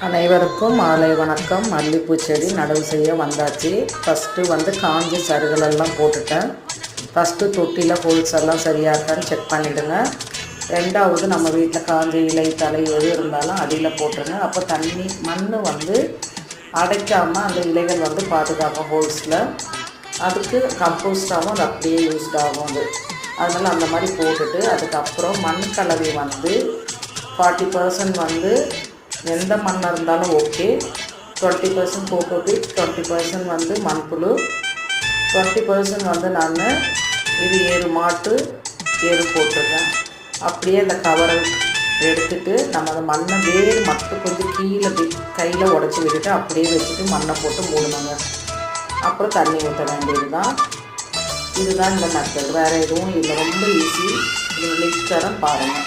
அனைவருக்கும் மாலை வணக்கம். மல்லிப்பூ செடி நடவு செய்ய வந்தாச்சு. ஃபஸ்ட்டு காஞ்ச சருகளெல்லாம் போட்டுட்டேன். ஃபஸ்ட்டு தொட்டியில் ஹோல்ஸ் எல்லாம் சரியாக இருக்கான்னு செக் பண்ணிவிடுங்க. ரெண்டாவது நம்ம வீட்டில் காஞ்ச இலை தலை எது இருந்தாலும் அடியில் போட்டுருங்க. அப்போ தண்ணி மண் அடைக்காமல் அந்த இலைகள் பாதுகாக்கும் ஹோல்ஸில். அதுக்கு கம்போஸ்டாகவும் அது அப்படியே யூஸ்ட் ஆகும். அதனால் அந்த மாதிரி போட்டுட்டு அதுக்கப்புறம் மண் கலவை 40% எந்த மண்ணாக இருந்தாலும் ஓகே. 20% கோகோபீட், 20% மண்புழு, 20% நான் இது 7 மாட்டு எரு போட்டிருக்கேன். அப்படியே அந்த கவரை எடுத்துகிட்டு நம்ம அந்த மண்ணை வேறு மட்டும் கொஞ்சம் கீழே கையில் உடச்சி விட்டுட்டு அப்படியே வச்சுட்டு மண்ணை போட்டு மூடணுங்க. அப்புறம் தண்ணி ஊற்ற வேண்டியது தான். இதுதான் இந்த மெத்தட், வேறு எதுவும் இல்லை. ரொம்ப ஈஸி. இது லிங்க் தரேன் பாருங்கள்.